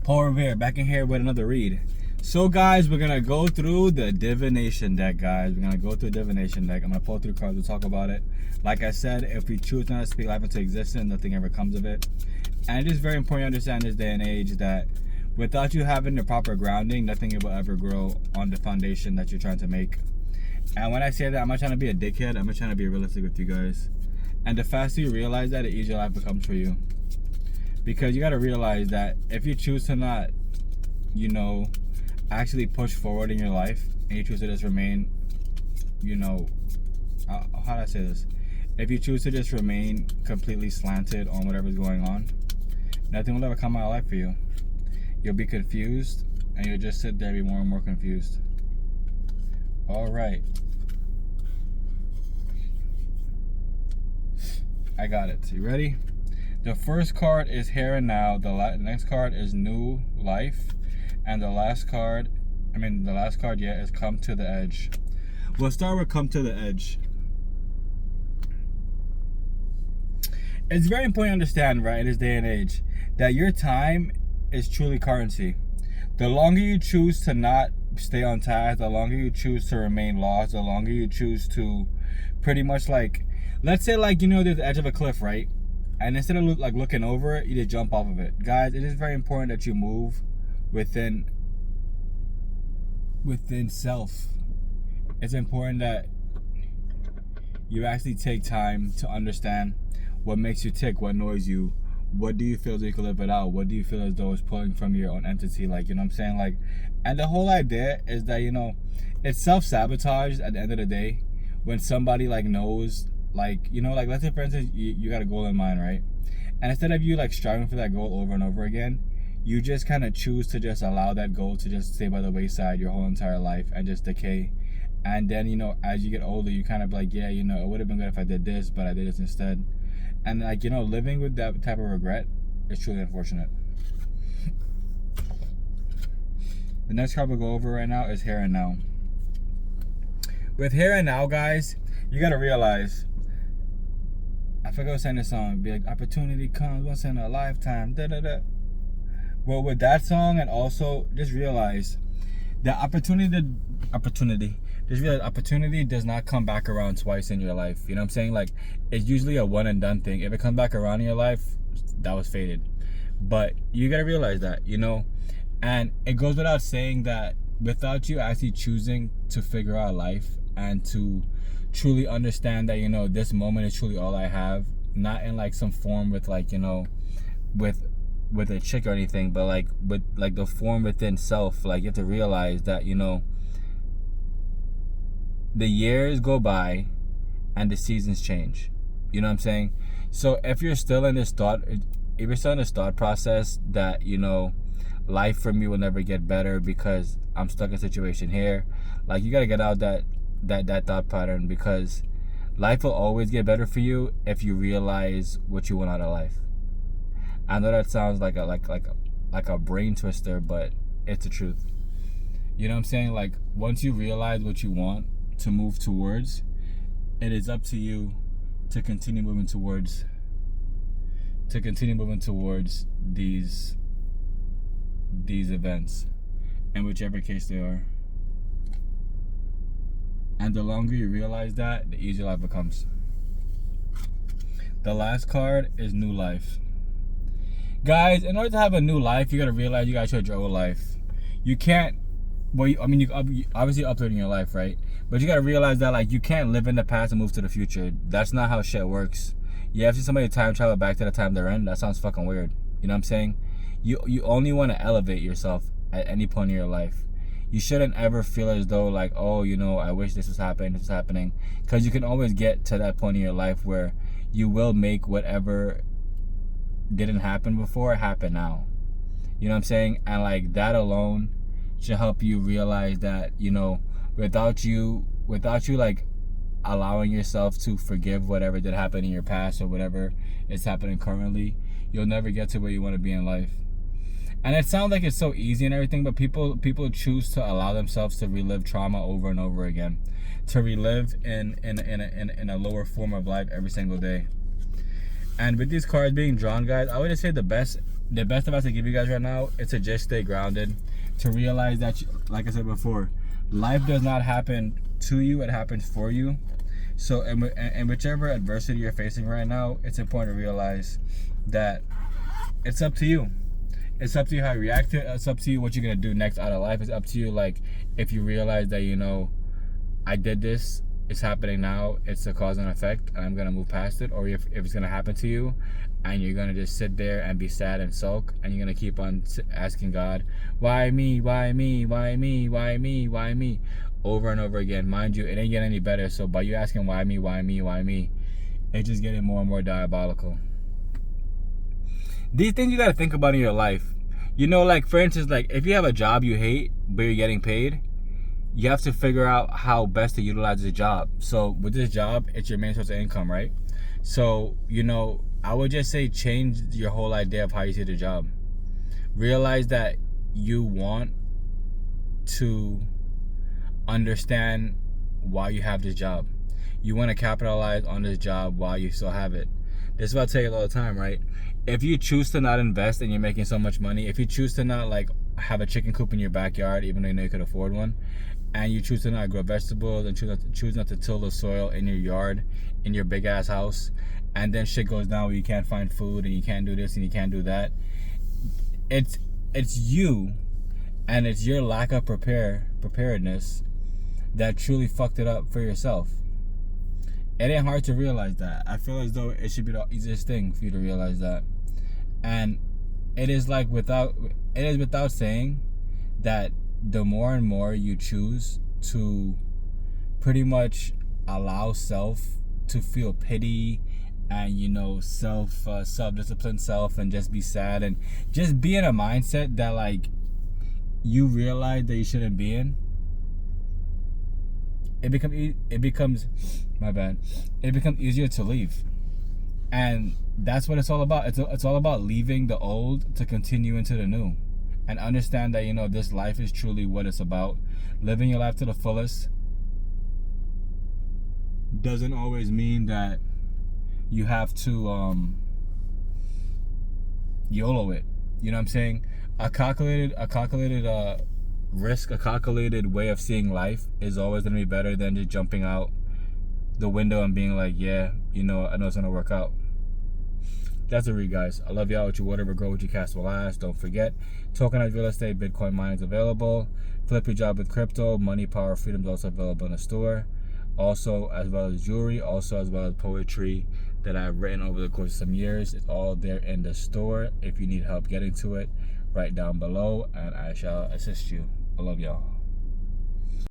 Polar Bear back in here with another read. So guys, we're gonna go through the Divination deck, guys. We're gonna go through the Divination deck. I'm gonna pull through cards, we'll talk about it. Like I said, if we choose not to speak life into existence, nothing ever comes of it. And it is very important to understand this day and age that without you having the proper grounding, nothing will ever grow on the foundation that you're trying to make. And when I say that, I'm not trying to be a dickhead, I'm just trying to be realistic with you guys. And the faster you realize that, the easier life becomes for you. Because you got to realize that if you choose to not, you know, actually push forward in your life, and you choose to just remain, you know, how do I say this? If you choose to just remain completely slanted on whatever's going on, nothing will ever come out of life for you. You'll be confused, and you'll just sit there and be more and more confused. All right. I got it. You ready? The first card is Here and Now. The next card is New Life. And the last card, is Come to the Edge. We'll start with Come to the Edge. It's very important to understand, right, in this day and age, that your time is truly currency. The longer you choose to not stay on task, the longer you choose to remain lost, the longer you choose to pretty much like, let's say like, you know, there's the edge of a cliff, right? And instead of like looking over it, you just jump off of it. Guys, it is very important that you move within self. It's important that you actually take time to understand what makes you tick, what annoys you, what do you feel as though you can live it out, what do you feel as though is pulling from your own entity, like, you know what I'm saying? Like, and the whole idea is that, you know, it's self-sabotage at the end of the day when somebody like knows, like, you know, like let's say for instance you got a goal in mind, right? And instead of you like striving for that goal over and over again, you just kind of choose to just allow that goal to just stay by the wayside your whole entire life and just decay. And then, you know, as you get older, you kind of like, yeah, you know, it would have been good if I did this, but I did this instead. And like, you know, living with that type of regret is truly unfortunate. The next card we'll go over right now is Here and Now. With Here and Now, guys, you gotta realize, I forgot to sing this song, be like, opportunity comes once in a lifetime, da-da-da. Well, with that song, and also just realize that opportunity does not come back around twice in your life. You know what I'm saying? Like, it's usually a one and done thing. If it comes back around in your life, that was fated. But you gotta realize that, you know? And it goes without saying that without you actually choosing to figure out life and to truly understand that, you know, this moment is truly all I have, not in like some form with like, you know, with a chick or anything, but like with like the form within self. Like, you have to realize that, you know, the years go by and the seasons change. You know what I'm saying? So if you're still in this thought process that, you know, life for me will never get better because I'm stuck in a situation here, like, you gotta get out that thought pattern, because life will always get better for you if you realize what you want out of life. I know that sounds like a brain twister, but it's the truth. You know what I'm saying? Like, once you realize what you want to move towards, it is up to you to continue moving towards these events, in whichever case they are. And the longer you realize that, the easier life becomes. The last card is New Life. Guys, in order to have a new life, you gotta realize you gotta change your old life. You can't, well, you obviously uploading your life, right? But you gotta realize that, like, you can't live in the past and move to the future. That's not how shit works. You have to somebody time travel back to the time they're in. That sounds fucking weird. You know what I'm saying? You only want to elevate yourself at any point in your life. You shouldn't ever feel as though like, oh, you know, I wish this was happening. Because you can always get to that point in your life where you will make whatever didn't happen before happen now. You know what I'm saying? And like, that alone should help you realize that, you know, without you like allowing yourself to forgive whatever did happen in your past or whatever is happening currently, you'll never get to where you want to be in life. And it sounds like it's so easy and everything, but people choose to allow themselves to relive trauma over and over again, to relive in a lower form of life every single day. And with these cards being drawn, guys, I would just say the best the best advice I give you guys right now is to just stay grounded, to realize that, like I said before, life does not happen to you, it happens for you. So, and whichever adversity you're facing right now, it's important to realize that it's up to you. It's up to you how you react to it. It's up to you what you're going to do next out of life. It's up to you, like, if you realize that, you know, I did this, it's happening now, it's a cause and effect, and I'm going to move past it. Or if it's going to happen to you, and you're going to just sit there and be sad and sulk, and you're going to keep on asking God, why me, why me, why me, why me, why me, over and over again. Mind you, it ain't getting any better. So by you asking why me, why me, why me, it's just getting more and more diabolical. These things you got to think about in your life. You know, like, for instance, like, if you have a job you hate, but you're getting paid, you have to figure out how best to utilize the job. So with this job, it's your main source of income, right? So, you know, I would just say change your whole idea of how you see the job. Realize that you want to understand why you have this job. You want to capitalize on this job while you still have it. This is what I tell you all the time, right? If you choose to not invest and you're making so much money, if you choose to not, like, have a chicken coop in your backyard, even though you know you could afford one, and you choose to not grow vegetables and choose not to till the soil in your yard, in your big ass house, and then shit goes down where you can't find food and you can't do this and you can't do that, it's you, and it's your lack of preparedness that truly fucked it up for yourself. It ain't hard to realize that. I feel as though it should be the easiest thing for you to realize that. And it is without saying that the more and more you choose to pretty much allow self to feel pity and, you know, self-discipline self, and just be sad and just be in a mindset that, like, you realize that you shouldn't be in, it becomes easier to leave. And that's what it's all about. It's all about leaving the old to continue into the new, and understand that, you know, this life is truly what it's about. Living your life to the fullest doesn't always mean that you have to YOLO it. You know what I'm saying? A calculated risk, a calculated way of seeing life is always going to be better than just jumping out the window and being like, yeah, you know, I know it's going to work out. That's the read, guys. I love y'all. With your whatever, grow with your cast will last. Don't forget, tokenized real estate, Bitcoin mining is available. Flip your job with crypto. Money, power, freedom is also available in the store. Also, as well as jewelry. Also, as well as poetry that I've written over the course of some years. It's all there in the store. If you need help getting to it, write down below and I shall assist you. I love y'all.